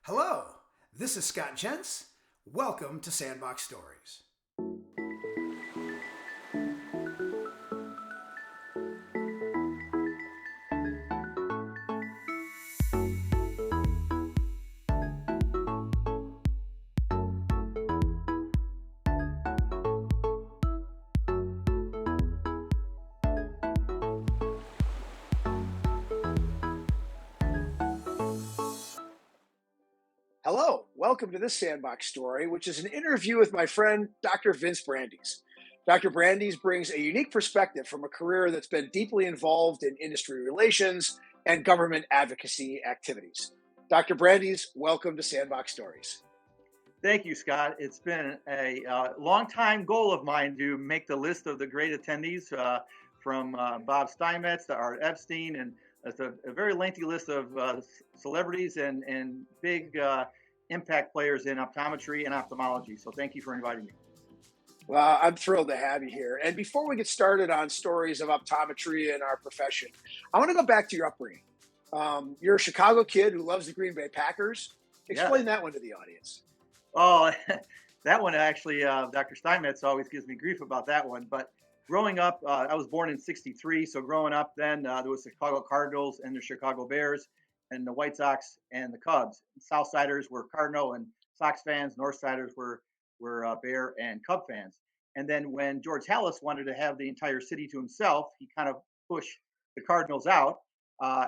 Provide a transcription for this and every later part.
Hello, this is Scott Jentz. Welcome to Sandbox Stories. Hello, welcome to this Sandbox Story, which is an interview with my friend, Dr. Vince Brandys. Dr. Brandys brings a unique perspective from a career that's been deeply involved in industry relations and government advocacy activities. Dr. Brandys, welcome to Sandbox Stories. Thank you, Scott. It's been a long time goal of mine to make the list of the great attendees from Bob Steinmetz to Art Epstein. And it's a very lengthy list of celebrities and big impact players in optometry and ophthalmology. So thank you for inviting me. Well, I'm thrilled to have you here. And before we get started on stories of optometry and our profession, I want to go back to your upbringing. You're a Chicago kid who loves the Green Bay Packers. Explain that one to the audience. Oh, that one actually, Dr. Steinmetz always gives me grief about that one. But growing up, I was born in '63. So growing up then, there was the Chicago Cardinals and the Chicago Bears and the White Sox and the Cubs. Southsiders were Cardinal and Sox fans. Northsiders were Bear and Cub fans. And then when George Halas wanted to have the entire city to himself, he kind of pushed the Cardinals out.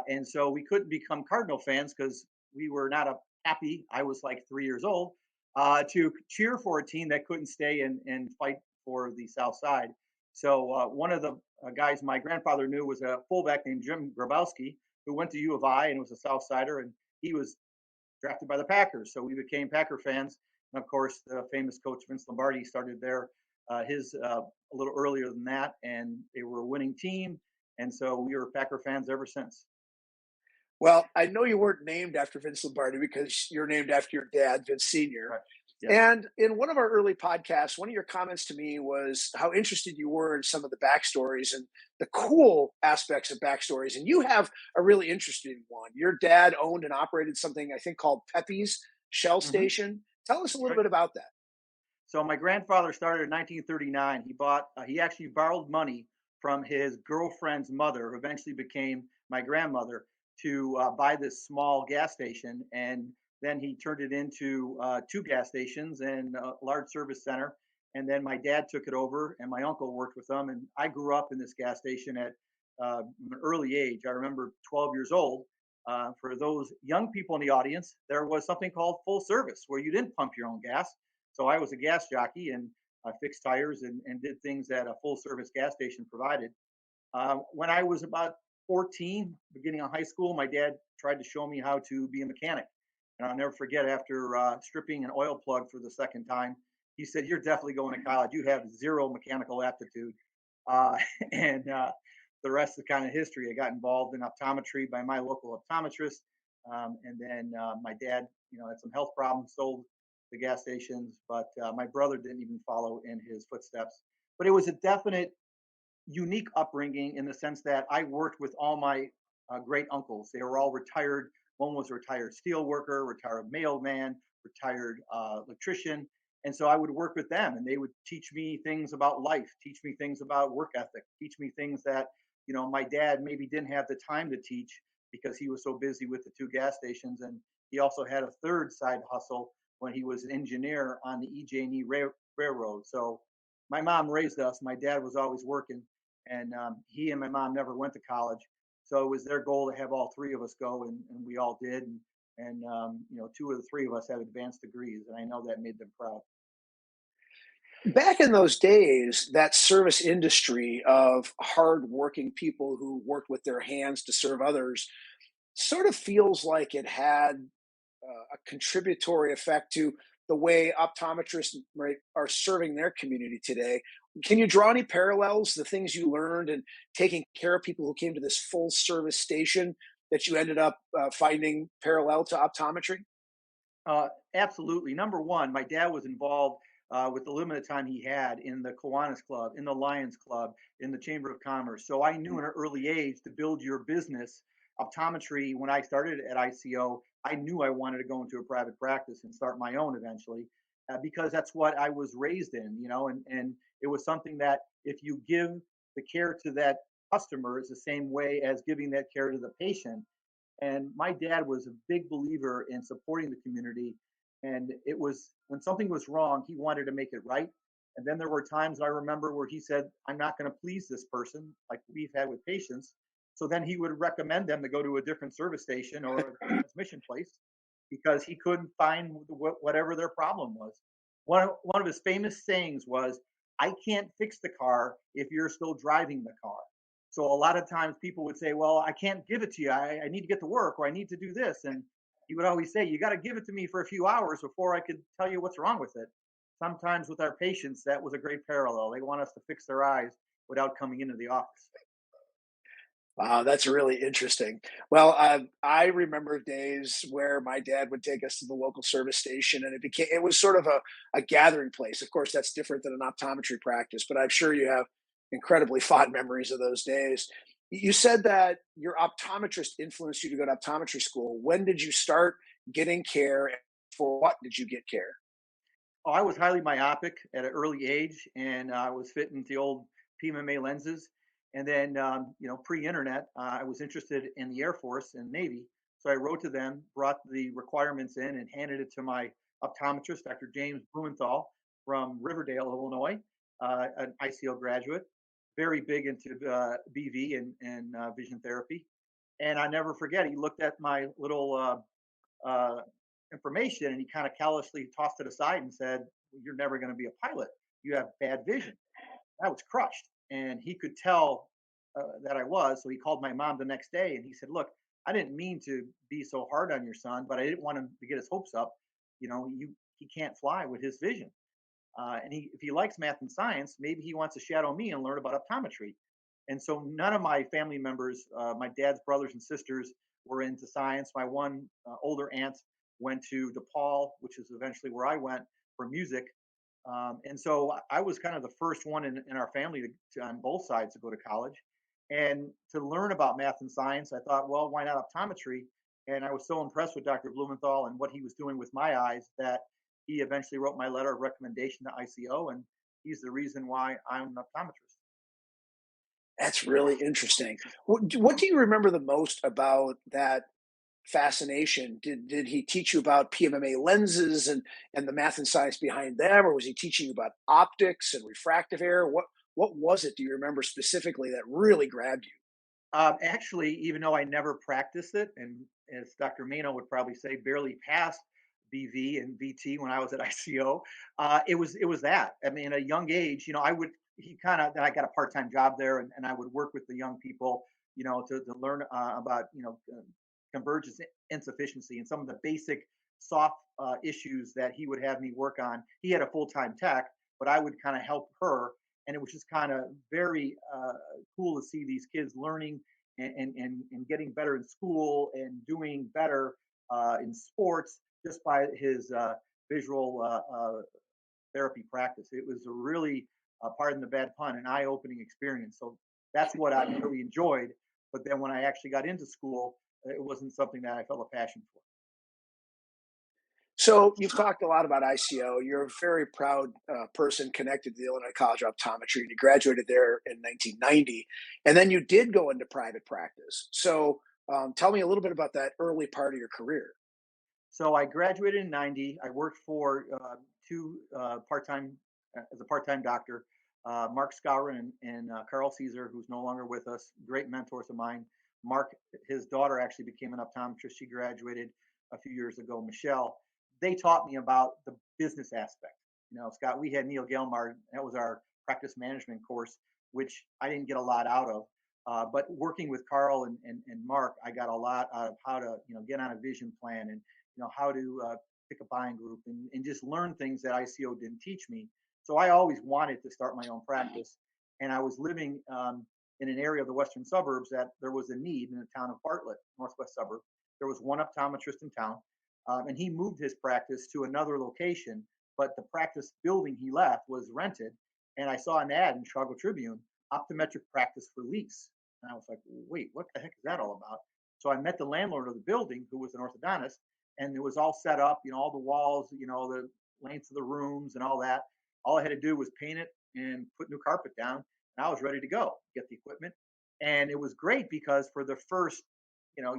And so we couldn't become Cardinal fans because we were not happy. I was like 3 years old to cheer for a team that couldn't stay and fight for the South Side. So one of the guys my grandfather knew was a fullback named Jim Grabowski, who went to U of I and was a South Sider, and he was drafted by the Packers. So we became Packer fans. And of course, the famous coach Vince Lombardi started there his a little earlier than that, and they were a winning team. And so we were Packer fans ever since. Well, I know you weren't named after Vince Lombardi because you're named after your dad, Vince Sr. Right. Yes. And in one of our early podcasts, one of your comments to me was how interested you were in some of the backstories and the cool aspects of backstories. And you have a really interesting one. Your dad owned and operated something I think called Pepe's Shell Mm-hmm. Station. Tell us a little Right. bit about that. So my grandfather started in 1939. He actually borrowed money from his girlfriend's mother, who eventually became my grandmother, to buy this small gas station. And then he turned it into two gas stations and a large service center. And then my dad took it over, and my uncle worked with them. And I grew up in this gas station at an early age. I remember 12 years old. For those young people in the audience, there was something called full service, where you didn't pump your own gas. So I was a gas jockey, and I fixed tires and did things that a full service gas station provided. When I was about 14, beginning of high school, my dad tried to show me how to be a mechanic. And I'll never forget, after stripping an oil plug for the second time, he said, "You're definitely going to college. You have zero mechanical aptitude." Uh, and the rest is kind of history. I got involved in optometry by my local optometrist. And then my dad, had some health problems, sold the gas stations, but my brother didn't even follow in his footsteps. But it was a definite unique upbringing in the sense that I worked with all my great uncles. They were all retired. One was a retired steel worker, retired mailman, retired electrician. And so I would work with them, and they would teach me things about life, teach me things about work ethic, teach me things that, my dad maybe didn't have the time to teach because he was so busy with the two gas stations. And he also had a third side hustle when he was an engineer on the EJ&E Railroad. So my mom raised us. My dad was always working, and he and my mom never went to college. So it was their goal to have all three of us go, and we all did. And two of the three of us had advanced degrees, and I know that made them proud. Back in those days, that service industry of hardworking people who worked with their hands to serve others sort of feels like it had a contributory effect to the way optometrists, right, are serving their community today. Can you draw any parallels, the things you learned and taking care of people who came to this full service station that you ended up finding parallel to optometry? Absolutely. Number one, my dad was involved with the limited time he had in the Kiwanis Club, in the Lions Club, in the Chamber of Commerce. So I knew at an early age to build your business. Optometry, when I started at ICO, I knew I wanted to go into a private practice and start my own eventually, because that's what I was raised in, and it was something that if you give the care to that customer is the same way as giving that care to the patient. And my dad was a big believer in supporting the community. And it was when something was wrong, he wanted to make it right. And then there were times I remember where he said, I'm not going to please this person, like we've had with patients. So then he would recommend them to go to a different service station or a transmission place because he couldn't find whatever their problem was. One of his famous sayings was, I can't fix the car if you're still driving the car. So a lot of times people would say, well, I can't give it to you. I need to get to work or I need to do this. And he would always say, you got to give it to me for a few hours before I could tell you what's wrong with it. Sometimes with our patients, that was a great parallel. They want us to fix their eyes without coming into the office. Wow, that's really interesting. Well, I remember days where my dad would take us to the local service station, and it was sort of a gathering place. Of course, that's different than an optometry practice, but I'm sure you have incredibly fond memories of those days. You said that your optometrist influenced you to go to optometry school. When did you start getting care? And for what did you get care? Oh, I was highly myopic at an early age, and I was fitting the old PMMA lenses. And then, pre-internet, I was interested in the Air Force and Navy. So I wrote to them, brought the requirements in, and handed it to my optometrist, Dr. James Blumenthal from Riverdale, Illinois, an ICO graduate, very big into BV and vision therapy. And I never forget, he looked at my little information and he kind of callously tossed it aside and said, you're never going to be a pilot. You have bad vision. I was crushed. And he could tell that I was. So he called my mom the next day and he said, look, I didn't mean to be so hard on your son, but I didn't want him to get his hopes up. He can't fly with his vision. If he likes math and science, maybe he wants to shadow me and learn about optometry. And so none of my family members, my dad's brothers and sisters, were into science. My one older aunt went to DePaul, which is eventually where I went for music. And so I was kind of the first one in our family on both sides to go to college. And to learn about math and science, I thought, well, why not optometry? And I was so impressed with Dr. Blumenthal and what he was doing with my eyes that he eventually wrote my letter of recommendation to ICO. And he's the reason why I'm an optometrist. That's really interesting. What do you remember the most about that fascination? Did he teach you about PMMA lenses and the math and science behind them, or was he teaching you about optics and refractive error? What was it? Do you remember specifically that really grabbed you? Actually, even though I never practiced it, and as Dr. Mano would probably say, barely passed BV and VT when I was at ICO, it was that. I mean, at a young age, I would he kind of I got a part time job there, and I would work with the young people, to learn about convergence insufficiency and some of the basic soft issues that he would have me work on. He had a full time tech, but I would kind of help her, and it was just kind of very cool to see these kids learning and getting better in school and doing better in sports just by his visual therapy practice. It was a really, pardon the bad pun, an eye-opening experience. So that's what I really enjoyed. But then when I actually got into school, it wasn't something that I felt a passion for. So you've talked a lot about ICO. You're a very proud person connected to the Illinois College of Optometry, and you graduated there in 1990. And then you did go into private practice. So tell me a little bit about that early part of your career. So I graduated in '90. I worked for two part-time as a part-time doctor, Mark Scourin and Carl Caesar, who's no longer with us. Great mentors of mine. Mark, his daughter actually became an optometrist. She graduated a few years ago. Michelle. They taught me about the business aspect. Scott, we had Neil Gelmar. That was our practice management course, which I didn't get a lot out of. But working with Carl and Mark, I got a lot out of how to get on a vision plan and how to pick a buying group and just learn things that ICO didn't teach me. So I always wanted to start my own practice, and I was living in an area of the western suburbs that there was a need in the town of Bartlett, northwest suburb. There was one optometrist in town, and he moved his practice to another location, but the practice building he left was rented. And I saw an ad in Chicago Tribune, optometric practice for lease. And I was like, wait, what the heck is that all about? So I met the landlord of the building, who was an orthodontist, and it was all set up, all the walls, the length of the rooms and all that. All I had to do was paint it and put new carpet down, and I was ready to go, get the equipment. And it was great because for the first,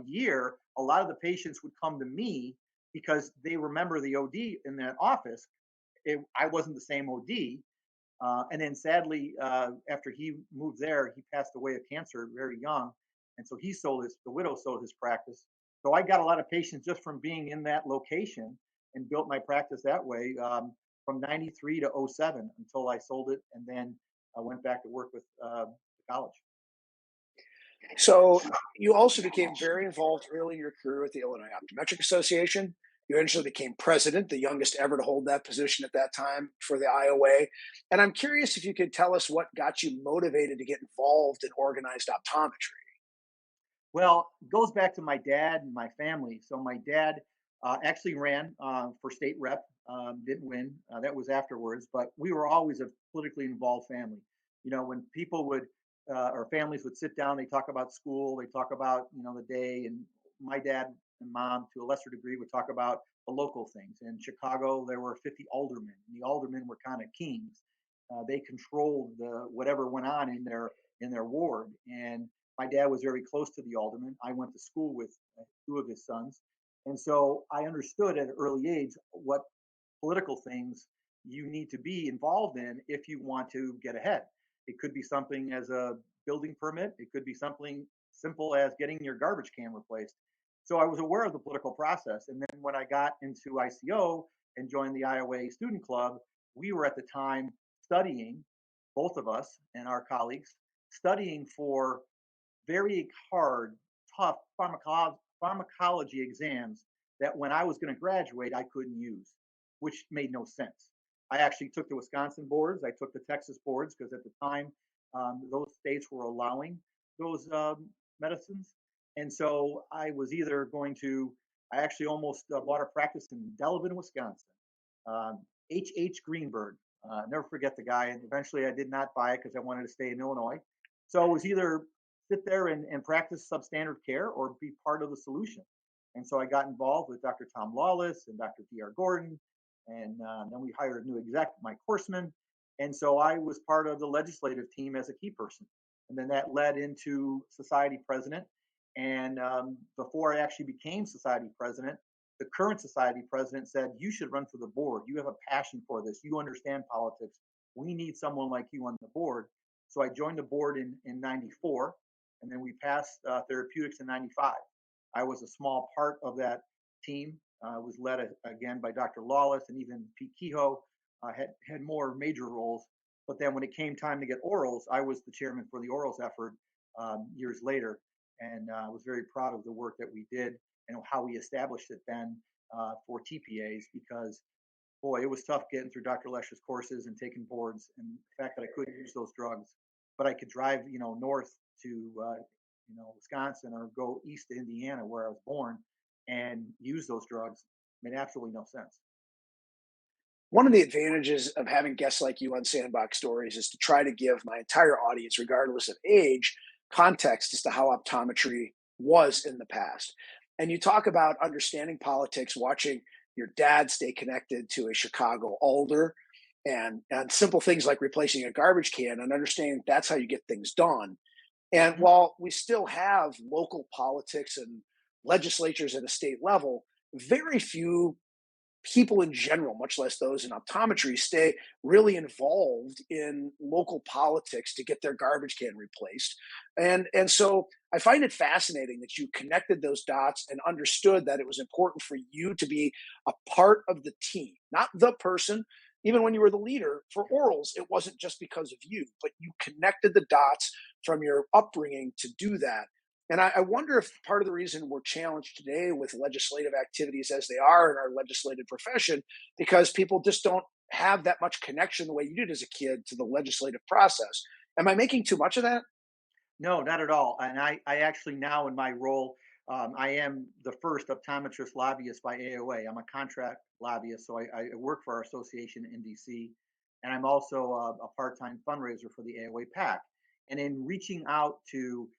year, a lot of the patients would come to me because they remember the OD in that office. I wasn't the same OD. And then sadly, after he moved there, he passed away of cancer very young. And so the widow sold his practice. So I got a lot of patients just from being in that location and built my practice that way from 93 to '07 until I sold it. And then I went back to work with the college. So you also became very involved early in your career with the Illinois Optometric Association. You eventually became president, the youngest ever to hold that position at that time for the IOA. And I'm curious if you could tell us what got you motivated to get involved in organized optometry. Well, it goes back to my dad and my family. So my dad actually ran for state rep, didn't win. That was afterwards, but we were always a politically involved family. When people would or families would sit down, they talk about school, they talk about the day, and my dad and mom, to a lesser degree, would talk about the local things. In Chicago, there were 50 aldermen, and the aldermen were kind of kings. They controlled whatever went on in their ward, and my dad was very close to the alderman. I went to school with two of his sons. And so I understood at an early age what political things you need to be involved in if you want to get ahead. It could be something as a building permit, it could be something simple as getting your garbage can replaced. So I was aware of the political process. And then when I got into ICO and joined the IOA Student Club, we were at the time studying, both of us and our colleagues, studying for very hard, tough pharmacology exams that when I was going to graduate, I couldn't use, which made no sense. I actually took the Wisconsin boards, I took the Texas boards because at the time, those states were allowing those medicines. And so I was either I actually almost bought a practice in Delavan, Wisconsin. H. Greenberg, never forget the guy. And eventually I did not buy it because I wanted to stay in Illinois. So it was either sit there and practice substandard care or be part of the solution. And so I got involved with Dr. Tom Lawless and Dr. D.R. Gordon. And then we hired a new exec, Mike Horseman. And so I was part of the legislative team as a key person. And then that led into society president. And before I actually became society president, the current society president said, "You should run for the board. You have a passion for this. You understand politics. We need someone like you on the board." So I joined the board in '94, and then we passed therapeutics in '95. I was a small part of that team. Was led again by Dr. Lawless, and even Pete Kehoe had more major roles. But then when it came time to get orals, I was the chairman for the orals effort years later, and I was very proud of the work that we did and how we established it then for TPAs, because boy, it was tough getting through Dr. Lesher's courses and taking boards, and the fact that I couldn't use those drugs, but I could drive, north to, Wisconsin or go east to Indiana where I was born and use those drugs made absolutely no sense. One of the advantages of having guests like you on Sandbox Stories is to try to give my entire audience, regardless of age, context as to how optometry was in the past. And you talk about understanding politics, watching your dad stay connected to a Chicago alder, and simple things like replacing a garbage can and understanding that's how you get things done. And Mhm. while we still have local politics and legislatures at a state level, very few people in general, much less those in optometry, stay really involved in local politics to get their garbage can replaced. And so I find it fascinating that you connected those dots and understood that it was important for you to be a part of the team, not the person. Even when you were the leader for orals, it wasn't just because of you, but you connected the dots from your upbringing to do that. And I wonder if part of the reason we're challenged today with legislative activities as they are in our legislative profession, because people just don't have that much connection the way you did as a kid to the legislative process. Am I making too much of that? No, not at all. And I actually now in my role, I am the first optometrist lobbyist by AOA. I'm a contract lobbyist, so I work for our association in DC, and I'm also a part-time fundraiser for the AOA PAC. And in reaching out to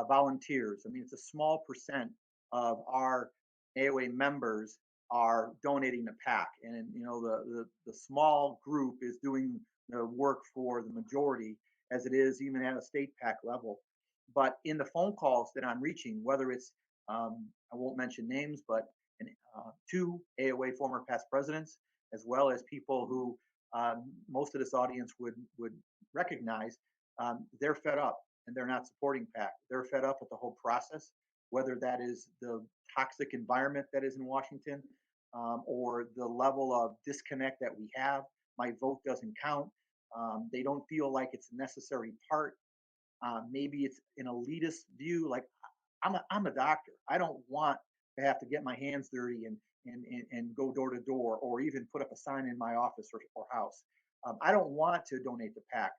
volunteers, I mean, it's a small percent of our AOA members are donating to PAC, and the small group is doing the work for the majority, as it is even at a state PAC level. But in the phone calls that I'm reaching, whether it's I won't mention names, but two AOA former past presidents, as well as people who most of this audience would recognize, they're fed up and they're not supporting PAC. They're fed up with the whole process, whether that is the toxic environment that is in Washington, or the level of disconnect that we have. My vote doesn't count. They don't feel like it's a necessary part. Maybe it's an elitist view. Like, I'm a doctor. I don't want to have to get my hands dirty and go door to door, or even put up a sign in my office or house. I don't want to donate to PAC,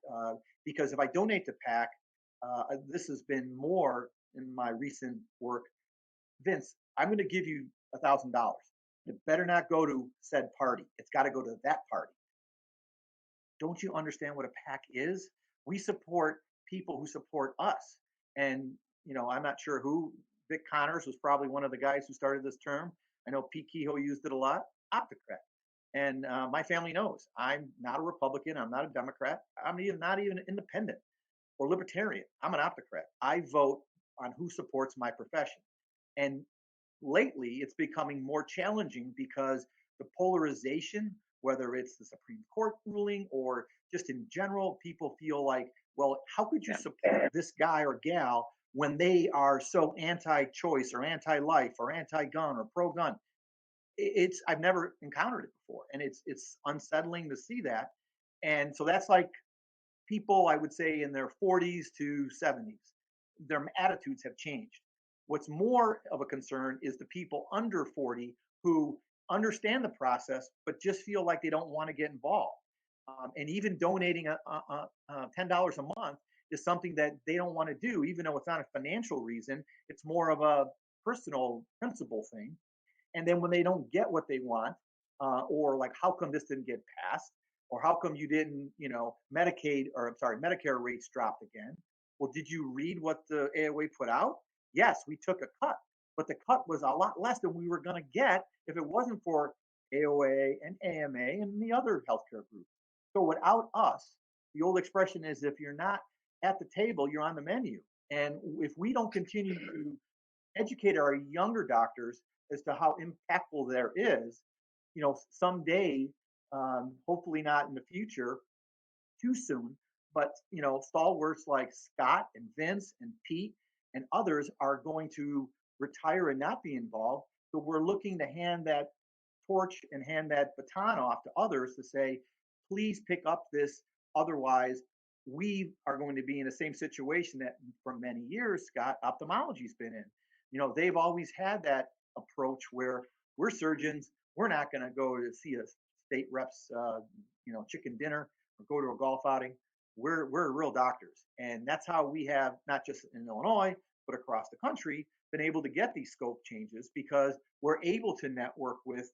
because if I donate to PAC, this has been more in my recent work. Vince, I'm going to give you $1,000. It better not go to said party. It's got to go to that party. Don't you understand what a PAC is? We support people who support us. And, I'm not sure who. Vic Connors was probably one of the guys who started this term. I know Pete Kehoe used it a lot. Optocrat. And my family knows I'm not a Republican. I'm not a Democrat. I'm not even independent or libertarian. I'm an optocrat. I vote on who supports my profession. And lately, it's becoming more challenging because the polarization, whether it's the Supreme Court ruling or just in general, people feel like, well, how could you support this guy or gal when they are so anti-choice or anti-life or anti-gun or pro-gun? I've never encountered it before, and it's unsettling to see that. And so that's like people, I would say, in their 40s to 70s. Their attitudes have changed. What's more of a concern is the people under 40 who understand the process but just feel like they don't want to get involved. And even donating $10 a month is something that they don't want to do, even though it's not a financial reason. It's more of a personal principle thing. And then when they don't get what they want, or like, how come this didn't get passed? Or how come you didn't, Medicare rates dropped again? Well, did you read what the AOA put out? Yes, we took a cut, but the cut was a lot less than we were going to get if it wasn't for AOA and AMA and the other healthcare groups. So without us, the old expression is, if you're not at the table, you're on the menu. And if we don't continue to educate our younger doctors as to how impactful there is, someday, hopefully not in the future too soon, but stalwarts like Scott and Vince and Pete and others are going to retire and not be involved. So we're looking to hand that torch and hand that baton off to others to say, please pick up this. Otherwise, we are going to be in the same situation that for many years, Scott, ophthalmology's been in. They've always had that approach where we're surgeons. We're not going to go to see a state rep's, chicken dinner or go to a golf outing. We're real doctors. And that's how we have, not just in Illinois, but across the country, been able to get these scope changes, because we're able to network with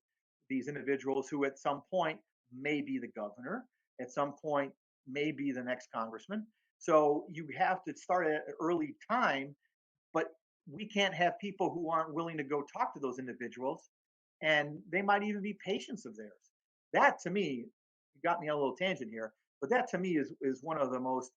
these individuals who at some point may be the governor, at some point may be the next congressman. So you have to start at an early time, but we can't have people who aren't willing to go talk to those individuals, and they might even be patients of theirs. That, to me, you got me on a little tangent here, but that to me is one of the most,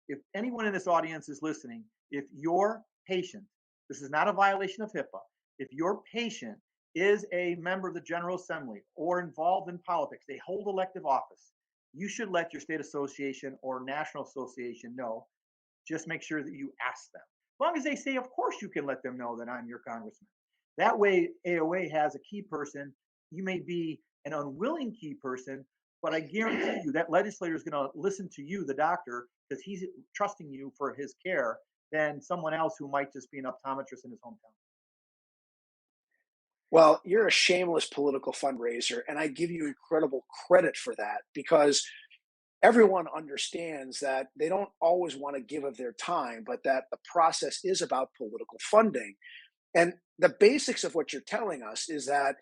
if anyone in this audience is listening, if your patient, this is not a violation of HIPAA, if your patient is a member of the General Assembly or involved in politics, they hold elective office, you should let your state association or national association know. Just make sure that you ask them. As long as they say, of course you can let them know that I'm your congressman. That way, AOA has a key person. You may be an unwilling key person, but I guarantee you that legislator is going to listen to you, the doctor, because he's trusting you for his care, than someone else who might just be an optometrist in his hometown. Well, you're a shameless political fundraiser, and I give you incredible credit for that, because everyone understands that they don't always want to give of their time, but that the process is about political funding. And the basics of what you're telling us is that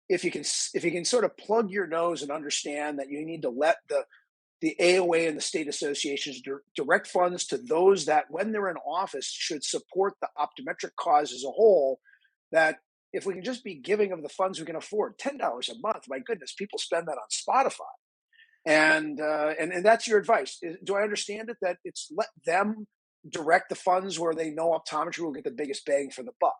if you can sort of plug your nose and understand that you need to let the AOA and the state associations direct funds to those that, when they're in office, should support the optometric cause as a whole, that if we can just be giving of the funds we can afford, $10 a month, my goodness, people spend that on Spotify. And that's your advice. Do I understand it that it's let them direct the funds where they know optometry will get the biggest bang for the buck?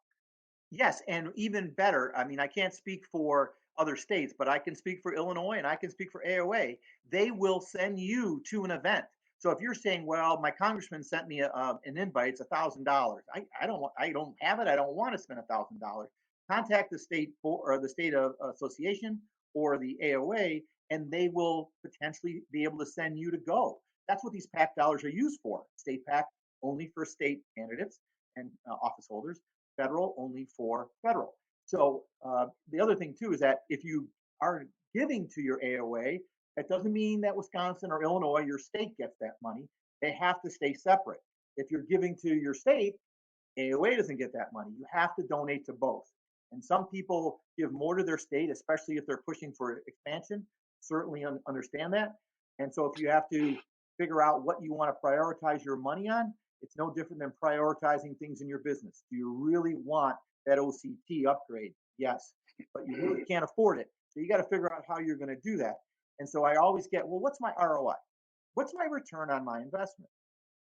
Yes, and even better, I mean, I can't speak for other states, but I can speak for Illinois and I can speak for AOA. They will send you to an event. So if you're saying, "Well, my congressman sent me an invite, it's $1,000," I don't have it. I don't want to spend $1,000. Contact the state or the state association or the AOA, and they will potentially be able to send you to go. That's what these PAC dollars are used for. State PAC only for state candidates and office holders, federal only for federal. So the other thing too is that if you are giving to your AOA, that doesn't mean that Wisconsin or Illinois, your state, gets that money. They have to stay separate. If you're giving to your state, AOA doesn't get that money. You have to donate to both. And some people give more to their state, especially if they're pushing for expansion. Certainly understand that. And so if you have to figure out what you want to prioritize your money on, it's no different than prioritizing things in your business. Do you really want that OCT upgrade? Yes, but you really can't afford it. So you got to figure out how you're going to do that. And so I always get, well, what's my ROI? What's my return on my investment?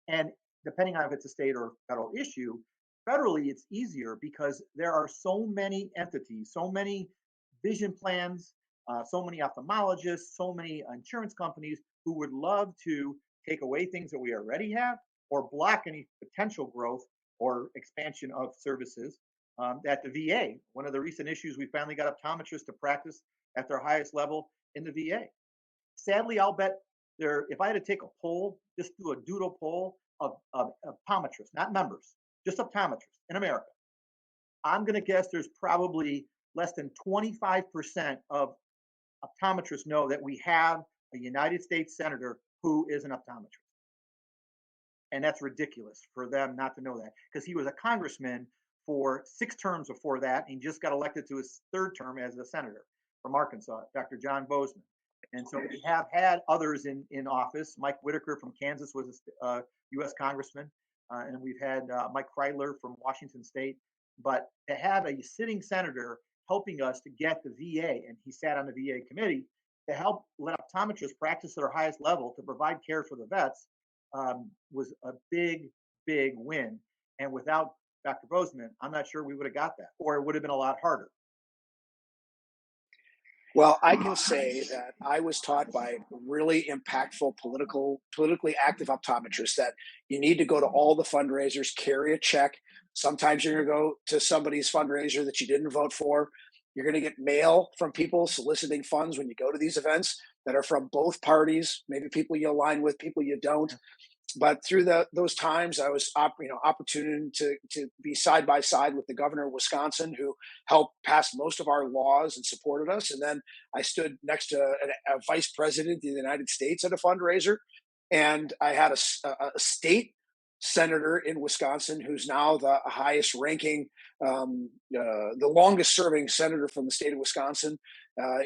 And depending on if it's a state or federal issue, federally it's easier because there are so many entities, so many vision plans, so many ophthalmologists, so many insurance companies who would love to take away things that we already have or block any potential growth or expansion of services at the VA. One of the recent issues, we finally got optometrists to practice at their highest level in the VA. Sadly, I'll bet if I had to take a poll, just do a doodle poll of optometrists, not members, just optometrists in America, I'm going to guess there's probably less than 25% of optometrists know that we have a United States senator who is an optometrist. And that's ridiculous for them not to know that because he was a congressman for 6 terms before that. And he just got elected to his 3rd term as a senator from Arkansas, Dr. John Bozeman. And so we have had others in office. Mike Whitaker from Kansas was a U.S. congressman. And we've had Mike Kreidler from Washington State. But to have a sitting senator helping us to get the VA, and he sat on the VA committee, to help let optometrists practice at their highest level to provide care for the vets was a big, big win. And without Dr. Bozeman, I'm not sure we would have got that, or it would have been a lot harder. Well, I can say that I was taught by really impactful politically active optometrists that you need to go to all the fundraisers, carry a check. Sometimes you're going to go to somebody's fundraiser that you didn't vote for. You're going to get mail from people soliciting funds when you go to these events that are from both parties, maybe people you align with, people you don't. But through those times, I was opportune to be side by side with the governor of Wisconsin, who helped pass most of our laws and supported us. And then I stood next to a vice president of the United States at a fundraiser, and I had a state senator in Wisconsin who's now the highest ranking, the longest serving senator from the state of Wisconsin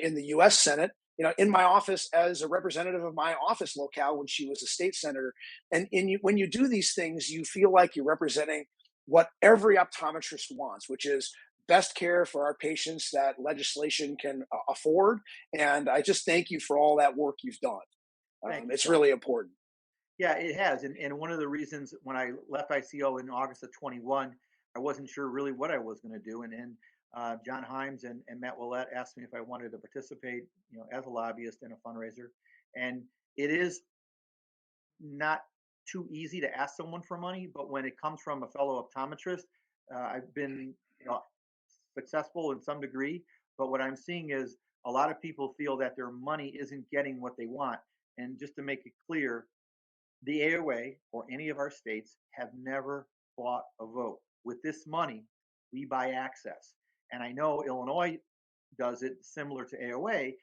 in the U.S. Senate, in my office as a representative of my office locale when she was a state senator. And when you do these things, you feel like you're representing what every optometrist wants, which is best care for our patients that legislation can afford. And I just thank you for all that work you've done. It's really important. Yeah, it has. And one of the reasons when I left ICO in August of 21, I wasn't sure really what I was going to do. And John Himes and Matt Willett asked me if I wanted to participate, as a lobbyist in a fundraiser. And it is not too easy to ask someone for money, but when it comes from a fellow optometrist, I've been, successful in some degree. But what I'm seeing is a lot of people feel that their money isn't getting what they want. And just to make it clear, the AOA or any of our states have never bought a vote. With this money, we buy access. And I know Illinois does it similar to AOA.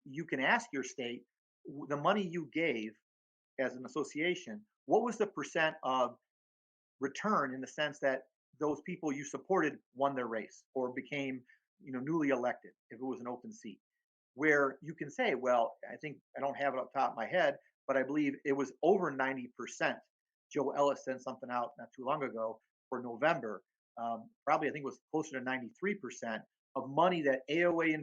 You can ask your state, the money you gave as an association, what was the percent of return in the sense that those people you supported won their race or became, newly elected if it was an open seat? Where you can say, well, I don't have it off the top of my head, but I believe it was over 90%. Joe Ellis sent something out not too long ago for November probably I think it was closer to 93% of money that AOA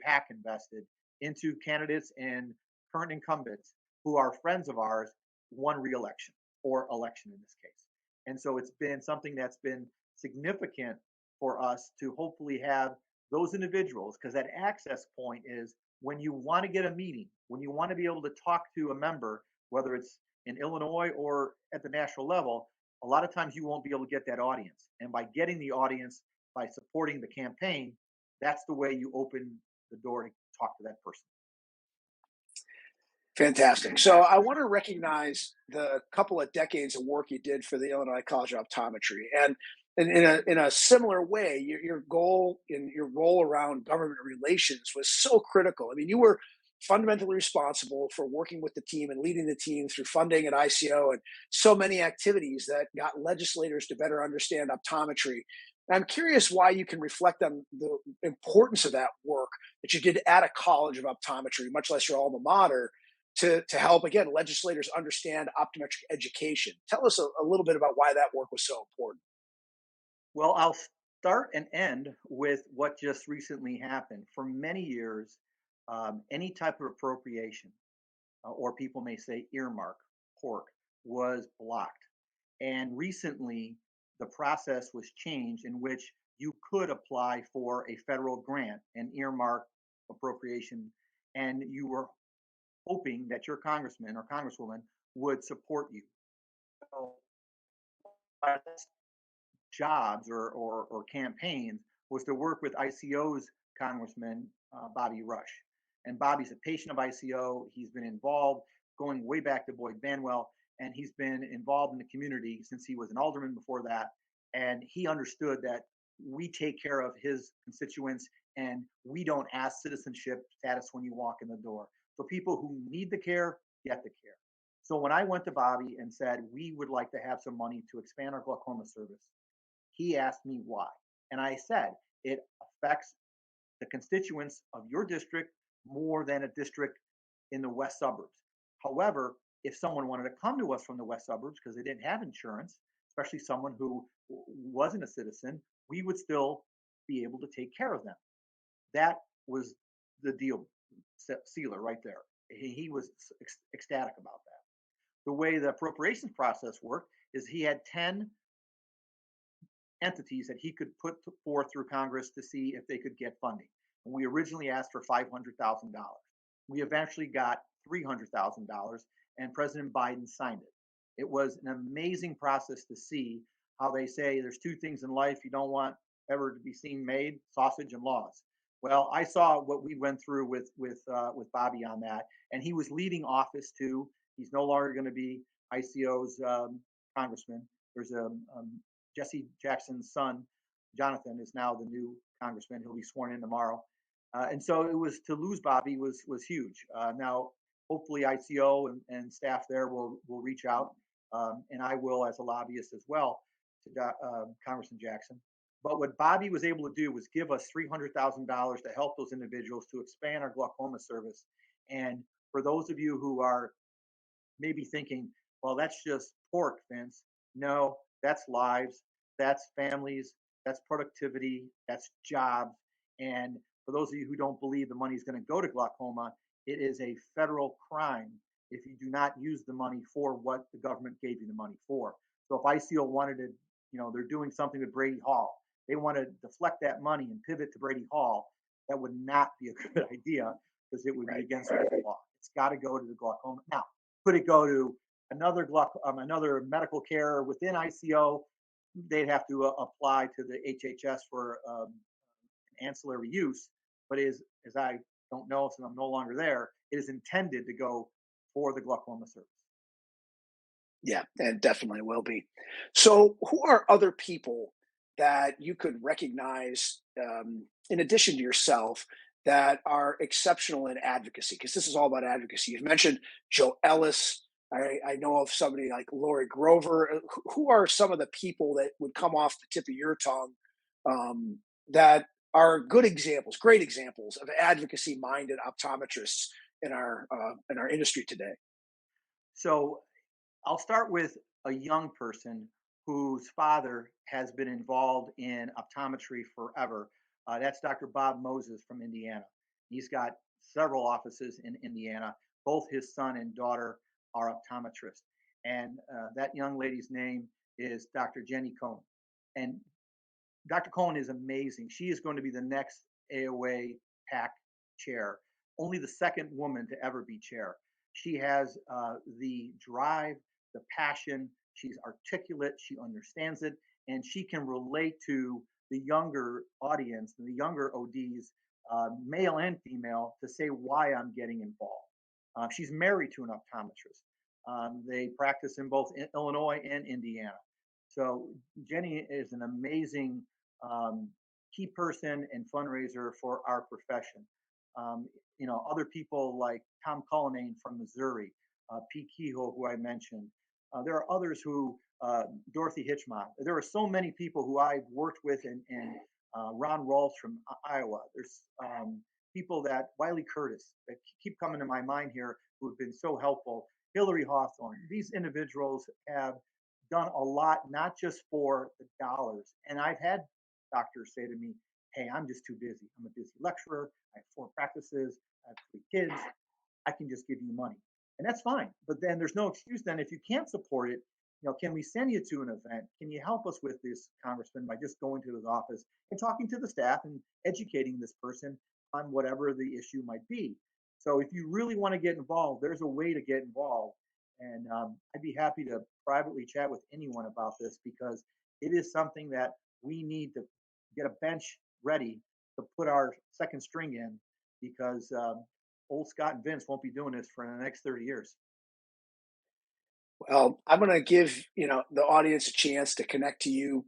PAC invested into candidates and current incumbents who are friends of ours won re-election or election in this case. And so it's been something that's been significant for us to hopefully have those individuals, because that access point is when you want to get a meeting, when you want to be able to talk to a member, whether it's in Illinois or at the national level, a lot of times you won't be able to get that audience. And by getting the audience, by supporting the campaign, that's the way you open the door to talk to that person. Fantastic. So I want to recognize the couple of decades of work you did for the Illinois College of Optometry. And in a similar way, your goal in your role around government relations was so critical. I mean, you were fundamentally responsible for working with the team and leading the team through funding at ICO and so many activities that got legislators to better understand optometry. And I'm curious why you can reflect on the importance of that work that you did at a college of optometry, much less your alma mater, to help, again, legislators understand optometric education. Tell us a little bit about why that work was so important. Well, I'll start and end with what just recently happened. For many years, any type of appropriation, or people may say earmark, pork, was blocked. And recently, the process was changed in which you could apply for a federal grant, an earmark appropriation, and you were hoping that your congressman or congresswoman would support you. So, jobs or campaigns was to work with ICO's Congressman Bobby Rush. And Bobby's a patient of ICO. He's been involved going way back to Boyd Banwell, and he's been involved in the community since he was an alderman before that. And he understood that we take care of his constituents and we don't ask citizenship status when you walk in the door. So people who need the care get the care. So when I went to Bobby and said, we would like to have some money to expand our glaucoma service, he asked me why. And I said, it affects the constituents of your district more than a district in the west suburbs. However, if someone wanted to come to us from the west suburbs because they didn't have insurance, especially someone who wasn't a citizen, we would still be able to take care of them. That was the deal sealer right there. He was ecstatic about that. The way the appropriations process worked is he had 10 entities that he could put forth through Congress to see if they could get funding. And we originally asked for $500,000. We eventually got $300,000, and President Biden signed it. It was an amazing process to see how they say there's two things in life you don't want ever to be seen made: sausage and laws. Well, I saw what we went through with Bobby on that, and he was leaving office too. He's no longer going to be ICO's congressman. There's a Jesse Jackson's son, Jonathan, is now the new congressman. He'll be sworn in tomorrow. And so it was, to lose Bobby was huge. Now, hopefully ICO and staff there will reach out, and I will as a lobbyist as well to Congressman Jackson. But what Bobby was able to do was give us $300,000 to help those individuals to expand our glaucoma service. And for those of you who are maybe thinking, well, that's just pork, Vince. No, that's lives, that's families, that's productivity, that's jobs. And for those of you who don't believe the money is going to go to glaucoma, it is a federal crime if you do not use the money for what the government gave you the money for. So if ICO wanted to, they're doing something with Brady Hall, they want to deflect that money and pivot to Brady Hall, that would not be a good idea because it would be against the law. It's got to go to the glaucoma. Now, could it go to another medical care within ICO? They'd have to apply to the HHS for ancillary use. But as I don't know, since I'm no longer there, it is intended to go for the glaucoma service. Yeah, and definitely will be. So, who are other people that you could recognize, in addition to yourself, that are exceptional in advocacy? Because this is all about advocacy. You've mentioned Joe Ellis. I know of somebody like Lori Grover. Who are some of the people that would come off the tip of your tongue that are good examples, great examples of advocacy-minded optometrists in our industry today? So I'll start with a young person whose father has been involved in optometry forever. That's Dr. Bob Moses from Indiana. He's got several offices in Indiana. Both his son and daughter are optometrists. And that young lady's name is Dr. Jenny Cohn. And Dr. Cohen is amazing. She is going to be the next AOA PAC chair, only the second woman to ever be chair. She has the drive, the passion. She's articulate. She understands it, and she can relate to the younger audience, the younger ODs, male and female, to say why I'm getting involved. She's married to an optometrist. They practice in both Illinois and Indiana. So Jenny is an amazing key person and fundraiser for our profession. Other people like Tom Cullinane from Missouri, Pete Kehoe, who I mentioned. There are others who, Dorothy Hitchmont. There are so many people who I've worked with, and Ron Rawls from Iowa. There's people that, Wiley Curtis, that keep coming to my mind here, who have been so helpful. Hillary Hawthorne. These individuals have done a lot, not just for the dollars. And I've had doctors say to me, hey, I'm just too busy. I'm a busy lecturer. I have 4 practices. I have 3 kids. I can just give you money. And that's fine. But then there's no excuse then if you can't support it. Can we send you to an event? Can you help us with this, Congressman, by just going to his office and talking to the staff and educating this person on whatever the issue might be? So if you really want to get involved, there's a way to get involved. And I'd be happy to privately chat with anyone about this, because it is something that we need to get a bench ready to put our second string in, because old Scott and Vince won't be doing this for the next 30 years. Well, I'm going to give the audience a chance to connect to you.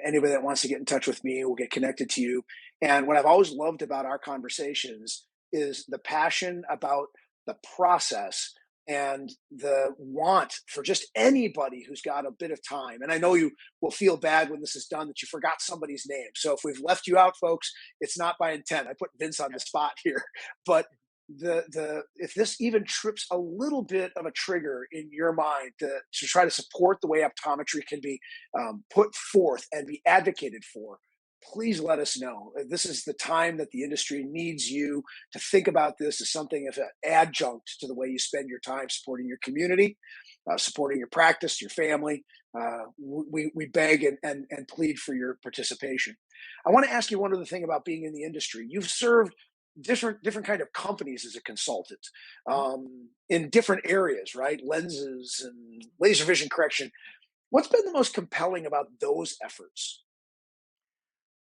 Anybody that wants to get in touch with me will get connected to you. And what I've always loved about our conversations is the passion about the process and the want for just anybody who's got a bit of time. And I know you will feel bad when this is done that you forgot somebody's name. So if we've left you out, folks, it's not by intent. I put Vince on the spot here, but the if this even trips a little bit of a trigger in your mind to try to support the way optometry can be put forth and be advocated for, please let us know. This is the time that the industry needs you to think about this as something of an adjunct to the way you spend your time supporting your community, supporting your practice, your family. We beg and plead for your participation. I want to ask you one other thing about being in the industry. You've served different kind of companies as a consultant in different areas, right? Lenses and laser vision correction. What's been the most compelling about those efforts?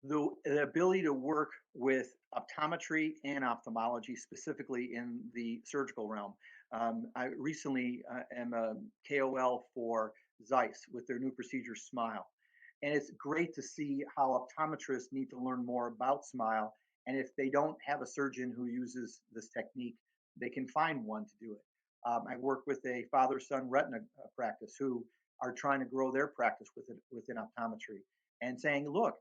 The ability to work with optometry and ophthalmology, specifically in the surgical realm. I recently am a KOL for Zeiss with their new procedure, Smile. And it's great to see how optometrists need to learn more about Smile. And if they don't have a surgeon who uses this technique, they can find one to do it. I work with a father-son retina practice who are trying to grow their practice within optometry, and saying, look,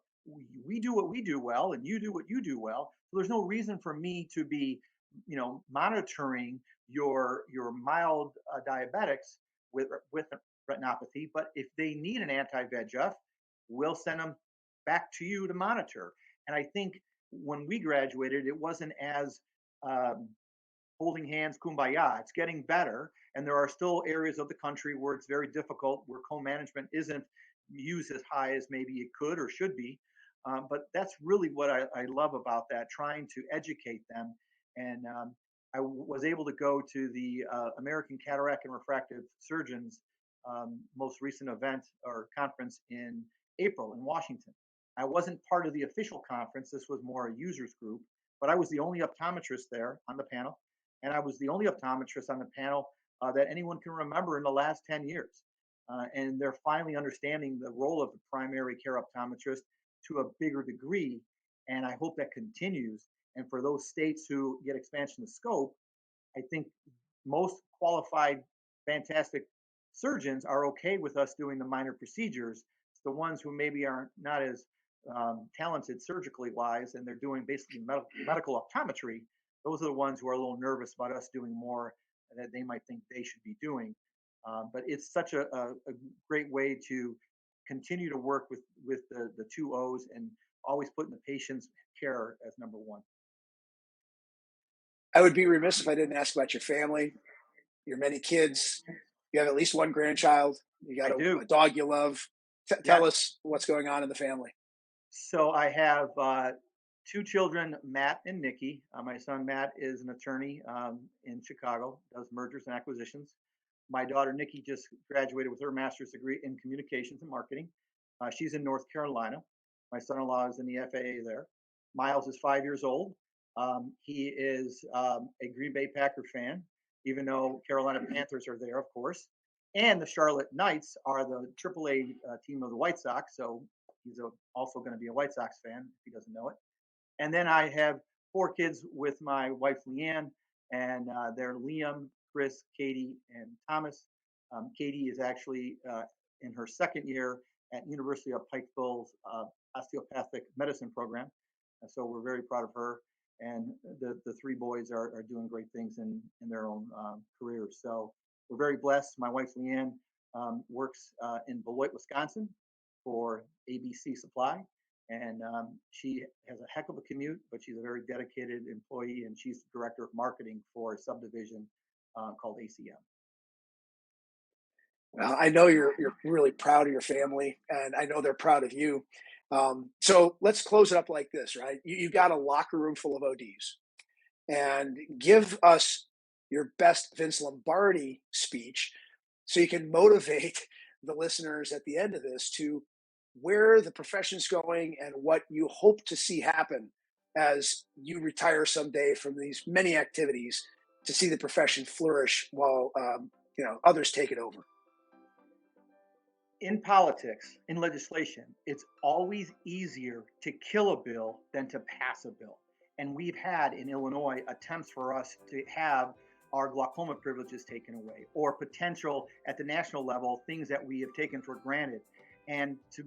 we do what we do well, and you do what you do well. So there's no reason for me to be, monitoring your mild diabetics with retinopathy. But if they need an anti-VEGF, we'll send them back to you to monitor. And I think when we graduated, it wasn't as holding hands, kumbaya. It's getting better, and there are still areas of the country where it's very difficult, where co-management isn't used as high as maybe it could or should be. But that's really what I love about that, trying to educate them. And I was able to go to the American Cataract and Refractive Surgeons most recent event or conference in April in Washington. I wasn't part of the official conference. This was more a users group, but I was the only optometrist there on the panel. And I was the only optometrist on the panel that anyone can remember in the last 10 years. And they're finally understanding the role of the primary care optometrist to a bigger degree. And I hope that continues. And for those states who get expansion of scope, I think most qualified, fantastic surgeons are okay with us doing the minor procedures. It's the ones who maybe are not as talented surgically wise, and they're doing basically medical optometry. Those are the ones who are a little nervous about us doing more that they might think they should be doing. But it's such a great way to continue to work with the two O's and always putting the patient's care as number one. I would be remiss if I didn't ask about your family, your many kids. You have at least one grandchild. You got I do. a dog you love. Tell Yes. us what's going on in the family. So I have two children, Matt and Nikki. My son Matt is an attorney in Chicago, does mergers and acquisitions. My daughter Nikki just graduated with her master's degree in communications and marketing. She's in North Carolina. My son-in-law is in the FAA there. Miles is 5 years old. He is a Green Bay Packer fan, even though Carolina Panthers are there, of course. And the Charlotte Knights are the AAA team of the White Sox. So he's also going to be a White Sox fan if he doesn't know it. And then I have four kids with my wife, Leanne, and they're Liam, Chris, Katie, and Thomas. Katie is actually in her second year at University of Pikeville's osteopathic medicine program. And so we're very proud of her. And the three boys are doing great things in their own careers. So we're very blessed. My wife, Leanne, works in Beloit, Wisconsin for ABC Supply. And she has a heck of a commute, but she's a very dedicated employee, and she's the director of marketing for a subdivision called ACM. Well, I know you're really proud of your family, and I know they're proud of you. So let's close it up like this, right? You've got a locker room full of ODs, and give us your best Vince Lombardi speech so you can motivate the listeners at the end of this to where the profession's going and what you hope to see happen as you retire someday from these many activities to see the profession flourish while others take it over. In politics, in legislation, it's always easier to kill a bill than to pass a bill. And we've had in Illinois attempts for us to have our glaucoma privileges taken away, or potential at the national level, things that we have taken for granted. And to,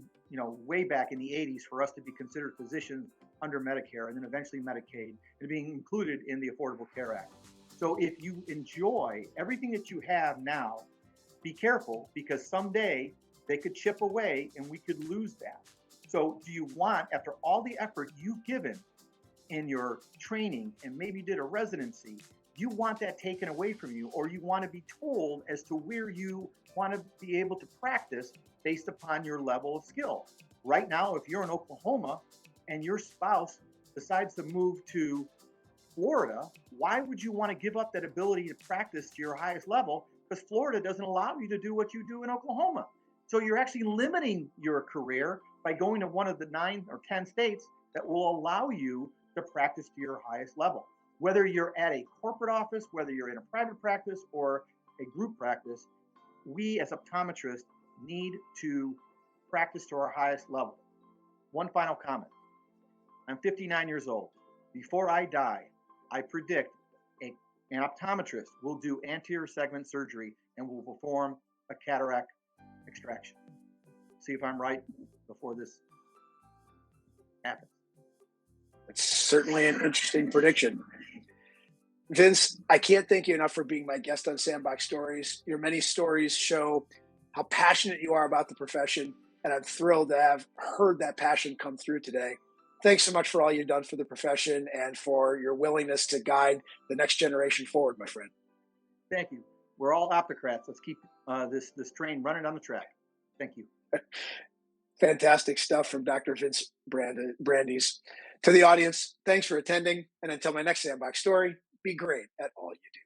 way back in the 80s, for us to be considered physicians under Medicare and then eventually Medicaid and being included in the Affordable Care Act. So if you enjoy everything that you have now, be careful, because someday they could chip away and we could lose that. So do you want, after all the effort you've given in your training and maybe did a residency, you want that taken away from you, or you want to be told as to where you want to be able to practice based upon your level of skill? Right now, if you're in Oklahoma and your spouse decides to move to Florida, why would you want to give up that ability to practice to your highest level? Because Florida doesn't allow you to do what you do in Oklahoma. So you're actually limiting your career by going to one of the 9 or 10 states that will allow you to practice to your highest level. Whether you're at a corporate office, whether you're in a private practice or a group practice, we as optometrists need to practice to our highest level. One final comment. I'm 59 years old. Before I die, I predict an optometrist will do anterior segment surgery and will perform a cataract extraction. See if I'm right before this happens. It's certainly an interesting prediction. Vince, I can't thank you enough for being my guest on Sandbox Stories. Your many stories show how passionate you are about the profession, and I'm thrilled to have heard that passion come through today. Thanks so much for all you've done for the profession and for your willingness to guide the next generation forward, my friend. Thank you. We're all optocrats. Let's keep this train running on the track. Thank you. Fantastic stuff from Dr. Vince Brandys. To the audience, thanks for attending. And until my next Sandbox Story, be great at all you do.